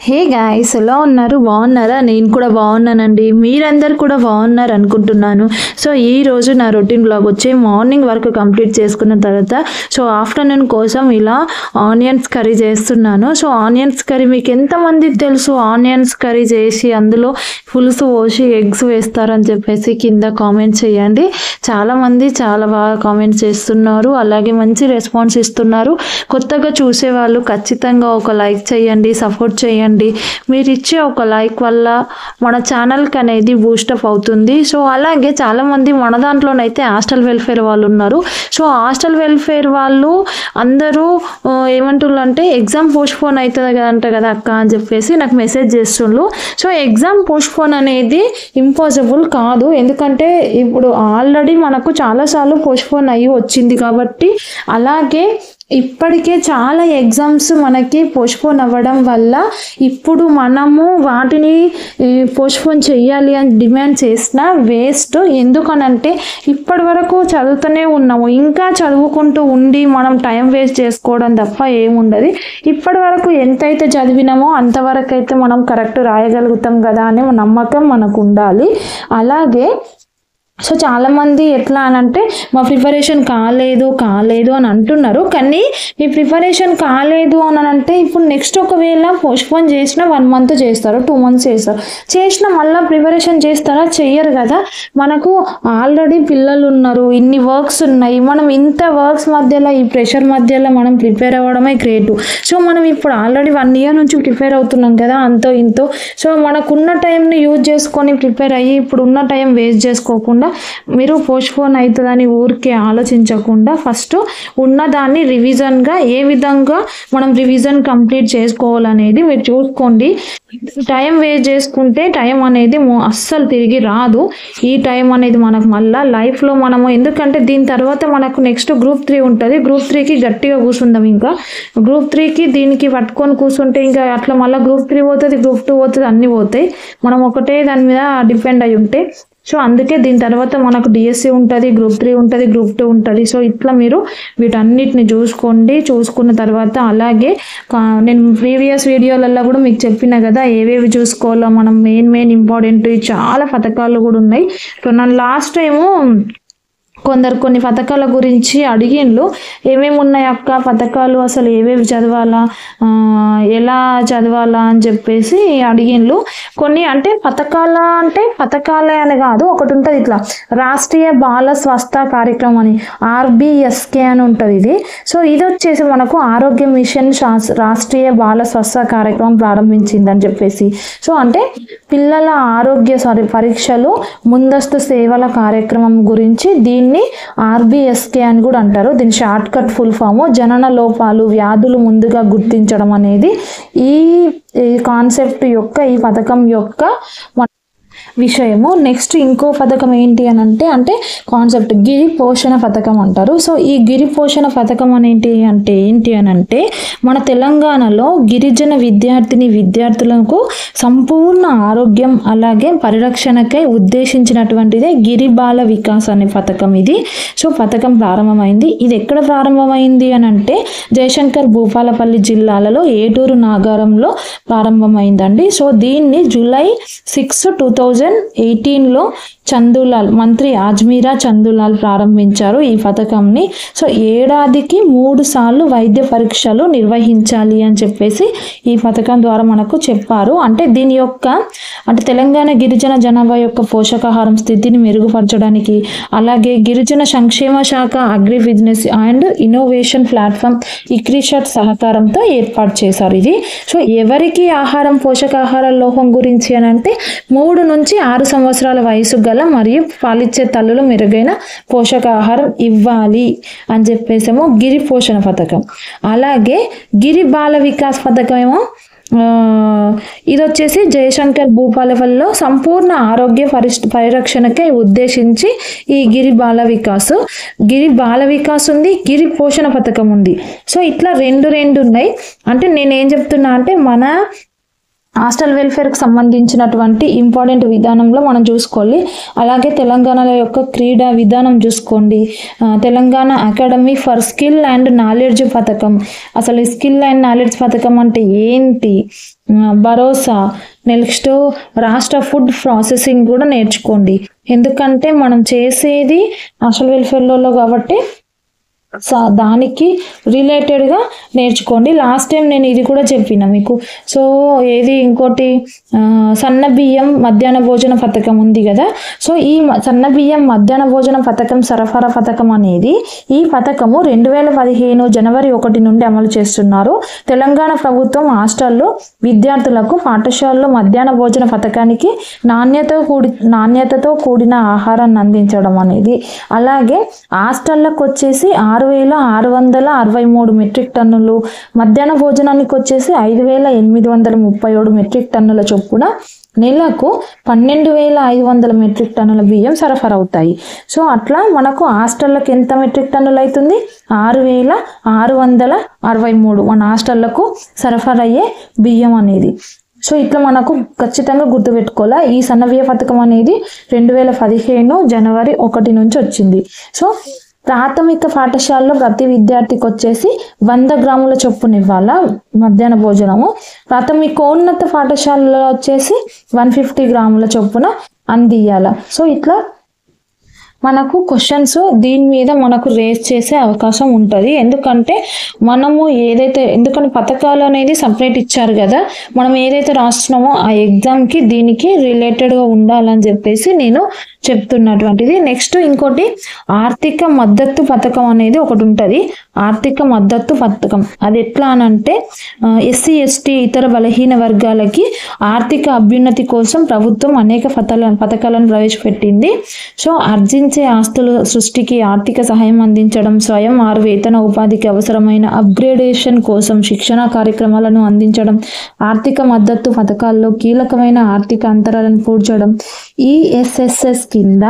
Hey guys, ఎలా ఉన్నారు? బాగున్నారా? నేను కూడా బాగున్నానండి. మీరందరూ కూడా బాగున్నారు అనుకుంటున్నాను. సో ఈరోజు నా రొటీన్ బ్లాగ్ వచ్చి మార్నింగ్ వర్క్ కంప్లీట్ చేసుకున్న తర్వాత ఆఫ్టర్నూన్ కోసం ఇలా ఆనియన్స్ కర్రీ చేస్తున్నాను. ఆనియన్స్ కర్రీ మీకు ఎంతమందికి తెలుసు? ఆనియన్స్ కర్రీ చేసి అందులో పులుసు పోసి ఎగ్స్ వేస్తారని చెప్పేసి కింద కామెంట్స్ చేయండి. చాలామంది చాలా బాగా కామెంట్స్ చేస్తున్నారు, అలాగే మంచి రెస్పాన్స్ ఇస్తున్నారు. కొత్తగా చూసేవాళ్ళు ఖచ్చితంగా ఒక లైక్ చేయండి, సపోర్ట్ చేయండి. మీరు ఇచ్చే ఒక లైక్ వల్ల మన ఛానల్కి అనేది బూస్టప్ అవుతుంది. అలాగే చాలామంది మన దాంట్లోనైతే హాస్టల్ వెల్ఫేర్ వాళ్ళు ఉన్నారు. హాస్టల్ వెల్ఫేర్ వాళ్ళు అందరూ ఏమంటున్నారు అంటే ఎగ్జామ్ పోస్ట్పోన్ అవుతుంది కదంట కదా అక్క అని చెప్పేసి నాకు మెసేజ్ చేస్తుండ్రు. ఎగ్జామ్ పోస్ట్పోన్ అనేది ఇంపాసిబుల్ కాదు, ఎందుకంటే ఇప్పుడు ఆల్రెడీ మనకు చాలాసార్లు పోస్ట్పోన్ అయ్యి వచ్చింది కాబట్టి. అలాగే ఇప్పటికే చాలా ఎగ్జామ్స్ మనకి పోస్ట్పోన్ అవ్వడం వల్ల ఇప్పుడు మనము వాటిని పోస్ట్పోన్ చేయాలి అని డిమాండ్ చేసినా వేస్ట్. ఎందుకనంటే ఇప్పటి వరకు చదువుతూనే ఉన్నాము, ఇంకా చదువుకుంటూ ఉండి మనం టైం వేస్ట్ చేసుకోవడం తప్ప ఏముండదు. ఇప్పటి వరకు ఎంతైతే చదివినామో అంతవరకు అయితే మనం కరెక్ట్ రాయగలుగుతాం కదా అనే నమ్మకం మనకు ఉండాలి. అలాగే చాలామంది ఎట్లా అని అంటే మా ప్రిపరేషన్ కాలేదు అని అంటున్నారు. కానీ మీ ప్రిపరేషన్ కాలేదు అని అంటే ఇప్పుడు నెక్స్ట్ ఒకవేళ పోస్ట్పోన్ చేసినా 1 month చేస్తారు, 2 months చేసినా మళ్ళీ ప్రిపరేషన్ చేస్తారా? చెయ్యరు కదా. మనకు ఆల్రెడీ పిల్లలు ఉన్నారు, ఇన్ని వర్క్స్ ఉన్నాయి. మనం ఇంత వర్క్స్ మధ్యలో ఈ ప్రెషర్ మధ్యలో మనం ప్రిపేర్ అవ్వడమే గ్రేట్. మనం ఇప్పుడు ఆల్రెడీ 1 year నుంచి ప్రిపేర్ అవుతున్నాం కదా అంతో ఇంతో. మనకున్న టైంని యూజ్ చేసుకొని ప్రిపేర్ అయ్యి ఇప్పుడు ఉన్న టైం వేస్ట్ చేసుకోకుండా మీరు పోస్ట్పోన్ అవుతుందని ఊరికే ఆలోచించకుండా ఫస్ట్ ఉన్నదాన్ని రివిజన్గా ఏ విధంగా మనం రివిజన్ కంప్లీట్ చేసుకోవాలనేది మీరు చూసుకోండి. టైం వేస్ట్ చేసుకుంటే టైం అనేది అస్సలు తిరిగి రాదు. ఈ టైం అనేది మనకు మళ్ళీ లైఫ్లో మనము, ఎందుకంటే దీని తర్వాత మనకు నెక్స్ట్ Group 3 ఉంటుంది. Group 3కి గట్టిగా కూర్చుందాం. ఇంకా Group 3కి దీనికి పట్టుకొని కూర్చుంటే ఇంకా అట్లా మళ్ళీ Group 3 పోతుంది, Group 2 పోతుంది, అన్నీ పోతాయి. మనం ఒకటే దాని మీద డిపెండ్ అయి ఉంటే. అందుకే దీని తర్వాత మనకు డిఎస్సి ఉంటుంది, Group 3 ఉంటుంది, Group 2 ఉంటుంది. ఇట్లా మీరు వీటన్నిటిని చూసుకున్న తర్వాత, అలాగే నేను ప్రీవియస్ వీడియోలలో కూడా మీకు చెప్పిన కదా ఏవేవి చూసుకోవాలో మనం మెయిన్ ఇంపార్టెంట్ చాలా పథకాలు కూడా ఉన్నాయి. నన్ను లాస్ట్ టైము కొన్ని పథకాల గురించి అడిగిండ్రు. ఏమేమి ఉన్నాయి అక్క పథకాలు, అసలు ఏవేవి చదవాలా, ఎలా చదవాలా అని చెప్పేసి అడిగిండ్రు. కొన్ని అంటే పథకాలే అని కాదు, ఒకటి ఉంటుంది ఇట్లా రాష్ట్రీయ బాల స్వస్థ కార్యక్రమం అని, RBSK అని ఉంటుంది ఇది. ఇది వచ్చేసి మనకు ఆరోగ్య మిషన్ రాష్ట్రీయ బాల స్వస్థ కార్యక్రమం ప్రారంభించిందని చెప్పేసి. అంటే పిల్లల ఆరోగ్య పరీక్షలు ముందస్తు సేవల కార్యక్రమం గురించి దీన్ని RBSK అని కూడా అంటారు. దీని షార్ట్ కట్ ఫుల్ ఫామ్ జనన లోపాలు, వ్యాధులు ముందుగా గుర్తించడం అనేది ఈ కాన్సెప్ట్ యొక్క, ఈ పథకం యొక్క విషయము. నెక్స్ట్ ఇంకో పథకం ఏంటి అని అంటే కాన్సెప్ట్ గిరి పోషణ పథకం అంటారు. ఈ గిరి పోషణ పథకం ఏంటి అని అంటే మన తెలంగాణలో గిరిజన విద్యార్థులకు సంపూర్ణ ఆరోగ్యం అలాగే పరిరక్షణకై ఉద్దేశించినటువంటిదే గిరి బాల వికాస్ అనే పథకం ఇది. పథకం ప్రారంభమైంది. ఇది ఎక్కడ ప్రారంభమైంది అని అంటే జయశంకర్ భూపాలపల్లి జిల్లాలలో ఏటూరు నాగారంలో ప్రారంభమైందండి. దీన్ని July 6, 2018లో చందులాల్ మంత్రి ఆజ్మీరా చందులాల్ ప్రారంభించారు ఈ పథకంని. ఏడాదికి 3 సార్లు వైద్య పరీక్షలు నిర్వహించాలి అని చెప్పేసి ఈ పథకం ద్వారా మనకు చెప్పారు. దీని యొక్క తెలంగాణ గిరిజన జనాభా యొక్క పోషకాహారం స్థితిని మెరుగుపరచడానికి, అలాగే గిరిజన సంక్షేమ శాఖ agri business and innovation platform ICRISAT సహకారంతో ఏర్పాటు చేశారు ఇది. ఎవరికి పోషకాహార లోపం గురించి అని అంటే 3 నుంచి 6 సంవత్సరాల వయసు గల మరియు పాలిచ్చే తల్లులు మెరుగైన పోషకాహారం ఇవ్వాలి అని చెప్పేసేమో గిరి పోషణ పథకం. అలాగే గిరి బాల వికాస్ పథకం ఏమో ఇది వచ్చేసి జయశంకర్ భూపాలపల్లిలో సంపూర్ణ ఆరోగ్య పరిరక్షణకై ఉద్దేశించి ఈ గిరి బాల వికాస్ ఉంది, గిరి పోషణ పథకం ఉంది. ఇట్లా రెండు ఉన్నాయి. నేనేం చెప్తున్నా అంటే మన హాస్టల్ వెల్ఫేర్కి సంబంధించినటువంటి ఇంపార్టెంట్ విధానంలో మనం చూసుకోవాలి. అలాగే తెలంగాణలో యొక్క క్రీడా విధానం చూసుకోండి. Telangana academy for skill and knowledge పథకం. అసలు స్కిల్ అండ్ నాలెడ్జ్ పథకం అంటే ఏంటి, భరోసా. నెక్స్ట్ రాష్ట్ర ఫుడ్ ప్రాసెసింగ్ కూడా నేర్చుకోండి. ఎందుకంటే మనం చేసేది హాస్టల్ వెల్ఫేర్లో కాబట్టి దానికి రిలేటెడ్గా నేర్చుకోండి. లాస్ట్ టైం నేను ఇది కూడా చెప్పిన మీకు. సో ఏది ఇంకోటి సన్న బియ్యం మధ్యాహ్న భోజన పథకం ఉంది కదా. సో ఈ సన్న బియ్యం మధ్యాహ్న భోజన పథకం సరఫరా పథకం అనేది ఈ పథకము 2015 జనవరి 1 నుండి అమలు చేస్తున్నారు. తెలంగాణ ప్రభుత్వం హాస్టల్లో విద్యార్థులకు పాఠశాలలో మధ్యాహ్న భోజన పథకానికి నాణ్యతతో కూడిన ఆహారాన్ని అందించడం అనేది. అలాగే హాస్టళ్ళకు వచ్చేసి 6,663 మెట్రిక్ టన్నులు, మధ్యాహ్న భోజనానికి వచ్చేసి 5,837 మెట్రిక్ టన్నుల చొప్పున నెలకు 12,500 మెట్రిక్ టన్నుల బియ్యం సరఫరా అవుతాయి. సో అట్లా మనకు హాస్టళ్ళకి ఎంత మెట్రిక్ టన్నులు అవుతుంది, 6,663 మన హాస్టళ్లకు సరఫరా అయ్యే బియ్యం అనేది. సో ఇట్లా మనకు ఖచ్చితంగా గుర్తుపెట్టుకోవాలా. ఈ సన్నబియ్య పథకం అనేది 2015 జనవరి 1 నుంచి వచ్చింది. సో ప్రాథమిక పాఠశాలలో ప్రతి విద్యార్థికి వచ్చేసి 100 గ్రాముల చొప్పున ఇవ్వాలా మధ్యాహ్న భోజనము. ప్రాథమికోన్నత పాఠశాలలో వచ్చేసి 150 గ్రాముల చొప్పున అందియాల. సో ఇట్లా మనకు క్వశ్చన్స్ దీని మీద మనకు రేస్ చేసే అవకాశం ఉంటుంది. ఎందుకంటే ఎందుకంటే పథకాలు అనేది సపరేట్ ఇచ్చారు కదా, మనం ఏదైతే రాస్తున్నామో ఆ ఎగ్జామ్కి దీనికి రిలేటెడ్గా ఉండాలని చెప్పేసి నేను చెప్తున్నటువంటిది. నెక్స్ట్ ఇంకోటి ఆర్థిక మద్దతు పథకం అనేది ఒకటి ఉంటుంది. ఆర్థిక మద్దతు పథకం అది ఎట్లా అనంటే ఎస్సీ ఎస్టీ ఇతర బలహీన వర్గాలకి ఆర్థిక అభ్యున్నతి కోసం ప్రభుత్వం అనేక పథకాలను ప్రవేశపెట్టింది. సో ఆర్జించే ఆస్తుల సృష్టికి ఆర్థిక సహాయం అందించడం, స్వయం వారి వేతన ఉపాధికి అవసరమైన అప్గ్రేడేషన్ కోసం శిక్షణ కార్యక్రమాలను అందించడం, ఆర్థిక మద్దతు పథకాల్లో కీలకమైన ఆర్థిక అంతరాలను పూడ్చడం. ఈఎస్ఎస్ఎస్ కింద